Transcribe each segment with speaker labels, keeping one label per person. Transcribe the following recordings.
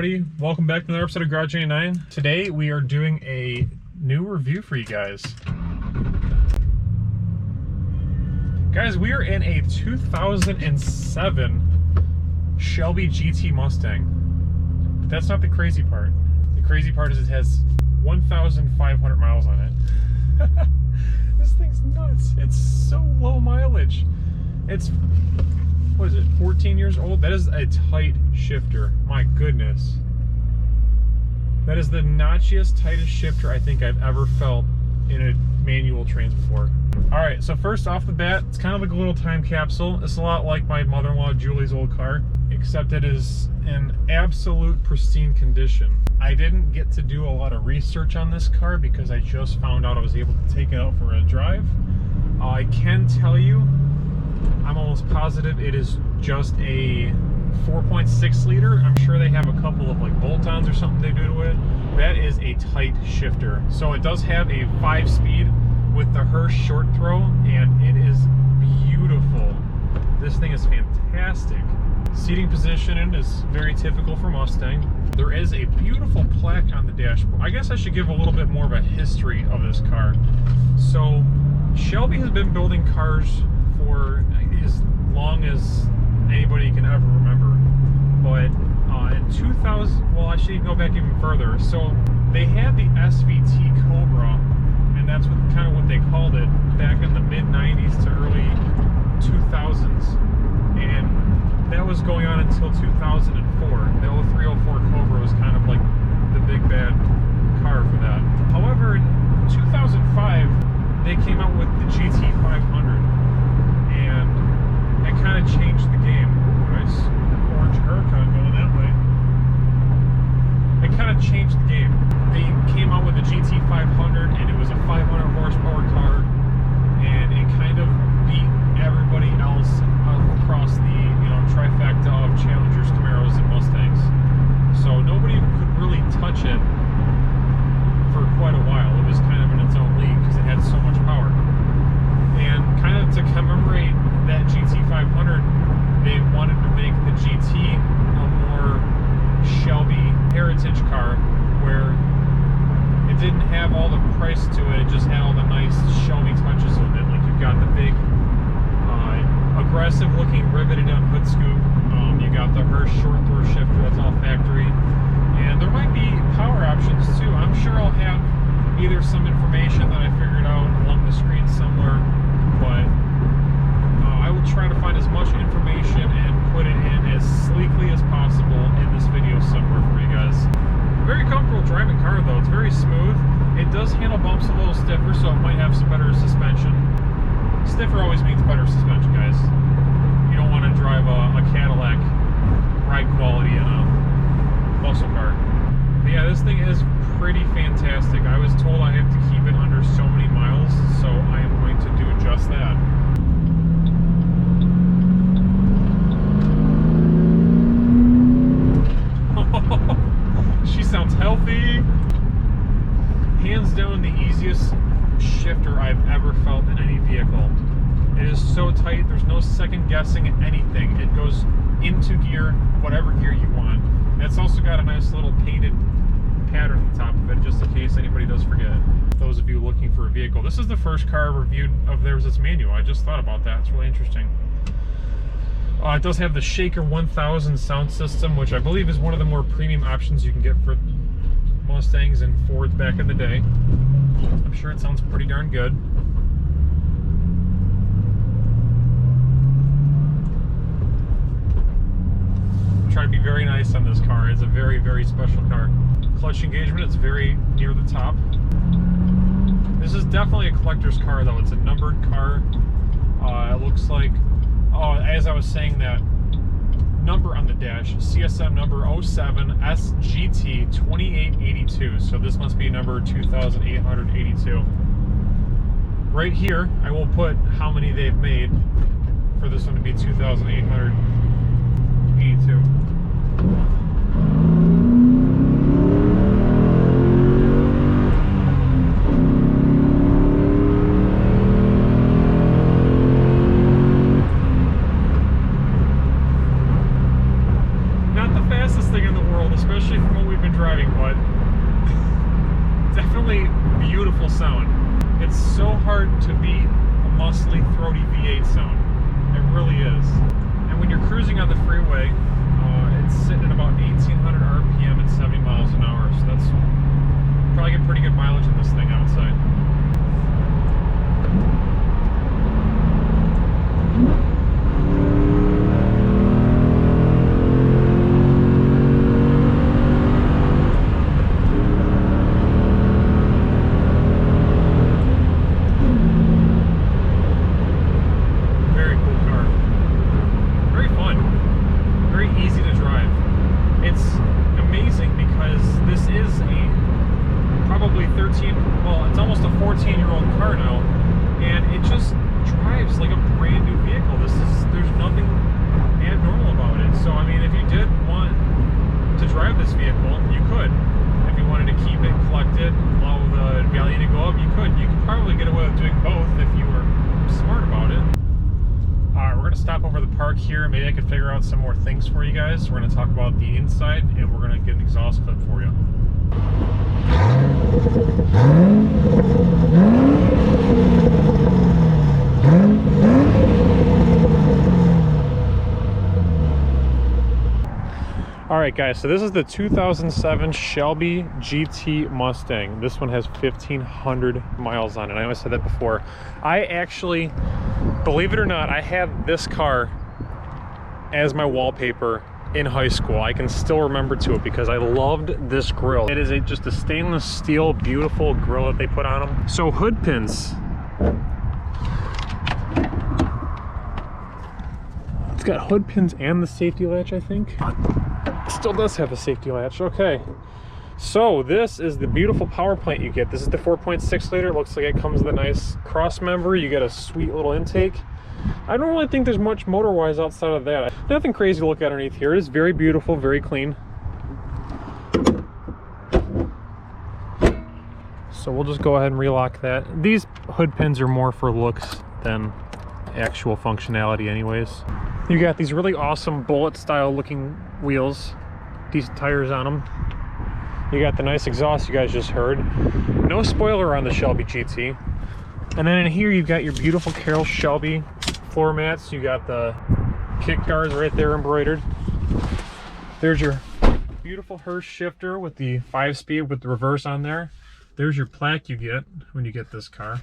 Speaker 1: everybody, welcome back to another episode of Garage 89. Today we are doing a new review for you guys. Guys, we are in a 2007 Shelby GT Mustang. But that's not the crazy part. The crazy part is it has 1,500 miles on it. This thing's nuts. It's so low mileage. It's, what is it, 14 years old? That is a tight shifter. My goodness. That is the notchiest, tightest shifter I think I've ever felt in a manual trans before. Alright, so first off the bat, it's kind of like a little time capsule. It's a lot like my mother-in-law Julie's old car, except it is in absolute pristine condition. I didn't get to do a lot of research on this car because I just found out I was able to take it out for a drive. I can tell you, I'm almost positive it is just a 4.6 liter. I'm sure they have a couple of like bolt-ons or something they do to it. That is a tight shifter. So it does have a 5-speed with the Hirsch short throw, and it is beautiful. This thing is fantastic. Seating positioning is very typical for Mustang. There is a beautiful plaque on the dashboard. I guess I should give a little bit more of a history of this car. So Shelby has been building cars for as long as anybody can ever remember. But in 2000, well, I should go back even further. So they had the SVT Cobra, and that's what kind of what they called it back in the mid 90s to early 2000s. And that was going on until 2004. The 0304 Cobra was kind of like the big bad car for that. However, in 2005, they came out with the GT 500, and it kind of changed the game. Nice orange Huracan going that way. It kind of changed the game. They came out with the GT 500, and it was a 500 horsepower car, and it kind of beat everybody else across the trifecta of Challengers, Camaros, and Mustangs. So nobody could really touch it for quite a while. It was kind of in its own league because it had so much power. And kind of to commemorate that GT 500, they wanted to make the GT a more Shelby heritage car, where it didn't have all the price to it. It just had all the nice Shelby touches on it. Like you've got the big aggressive looking riveted on hood scoop. You got the Hirsch short throw shifter, that's all factory. And there might be power options too. I'm sure I'll have either some information that I figured out along the screen somewhere, but I will try to find as much information and put it in as sleekly as possible in this video somewhere for you guys. Very comfortable driving car though. It's very smooth. It does handle bumps a little stiffer, so it might have some better suspension. Stiffer always means better suspension, guys. You don't want to drive a Cadillac ride quality in a muscle car. But yeah, this thing is pretty fantastic. I was told I have to keep it under so many miles, so I am going to do just that. She sounds healthy. Hands down the easiest shifter I've ever felt in any vehicle. It is so tight, there's no second guessing anything. It goes into gear, whatever gear you want. And it's also got a nice little painted pattern on the top of it, just in case anybody does forget. Those of you looking for a vehicle. This is the first car I reviewed of theirs that's manual. I just thought about that, it's really interesting. It does have the Shaker 1000 sound system, which I believe is one of the more premium options you can get for Mustangs and Fords back in the day. I'm sure it sounds pretty darn good. Try to be very nice on this car. It's a very, very special car. Clutch engagement, it's very near the top. This is definitely a collector's car though. It's a numbered car. It looks like, as I was saying, that number on the dash, CSM number 07 SGT 2882. So this must be number 2882. Right here, I will put how many they've made for this one to be 2882. especially driving, but definitely beautiful sound. It's so hard to beat a muscly, throaty V8 sound. It really is. And when you're cruising on the freeway, it's sitting at about 1,800 RPM at 70 miles an hour, so that's probably get pretty good mileage in this thing outside. Very cool car. Very fun. Very easy to drive. It's amazing because this is probably 13, well, it's almost a 14-year-old car now, and it just drives like a brand new vehicle. There's nothing abnormal about it. So I mean, if you did want to drive this vehicle, you could. If you wanted to keep it collected, allow the value to go up, you could. You could probably get away with doing both if you were smart about it. Alright, we're going to stop over the park here. Maybe I could figure out some more things for you guys. We're going to talk about the inside, and we're going to get an exhaust clip for you. Alright guys, so this is the 2007 Shelby GT Mustang. This one has 1,500 miles on it. I know I said that before. I actually, believe it or not, I had this car as my wallpaper in high school. I can still remember to it because I loved this grille. It is just a stainless steel, beautiful grille that they put on them. So hood pins. It's got hood pins and the safety latch, I think. It still does have a safety latch. Okay. So this is the beautiful power plant you get. This is the 4.6 liter. It looks like it comes with a nice cross member. You get a sweet little intake. I don't really think there's much motor-wise outside of that. Nothing crazy to look at underneath here. It is very beautiful, very clean. So we'll just go ahead and relock that. These hood pins are more for looks than actual functionality anyways. You got these really awesome bullet style looking wheels, decent tires on them. You got the nice exhaust you guys just heard. No spoiler on the Shelby GT. And then in here you've got your beautiful Carroll Shelby floor mats. You got the kick guards right there embroidered. There's your beautiful Hurst shifter with the 5-speed with the reverse on there. There's your plaque you get when you get this car.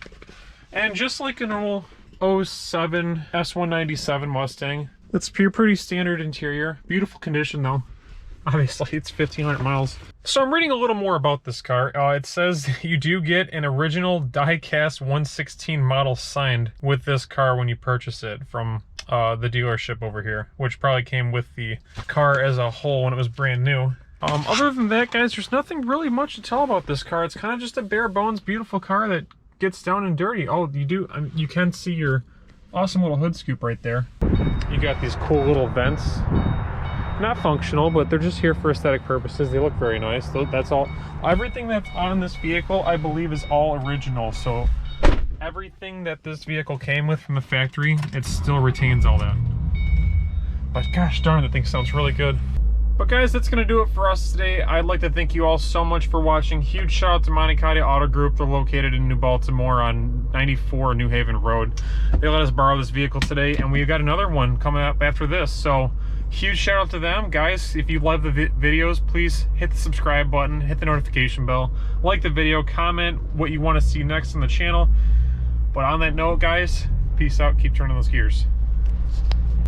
Speaker 1: And just like a normal 07 S197 Mustang, it's pretty standard interior. Beautiful condition though. Obviously it's 1,500 miles. So I'm reading a little more about this car. It says you do get an original die-cast 116 model signed with this car when you purchase it from the dealership over here, which probably came with the car as a whole when it was brand new. Other than that, guys, there's nothing really much to tell about this car. It's kind of just a bare bones, beautiful car that gets down and dirty. Oh, you can see your awesome little hood scoop right there. You got these cool little vents. Not functional, but they're just here for aesthetic purposes. They look very nice. That's all. Everything that's on this vehicle, I believe, is all original. So everything that this vehicle came with from the factory, it still retains all that. But gosh darn, that thing sounds really good. But guys, that's going to do it for us today. I'd like to thank you all so much for watching. Huge shout out to Monicatti Auto Group. They're located in New Baltimore on 94 New Haven Road. They let us borrow this vehicle today, and we've got another one coming up after this. So huge shout out to them. Guys, if you love the videos, please hit the subscribe button, hit the notification bell, like the video, comment what you want to see next on the channel. But on that note, guys, peace out. Keep turning those gears.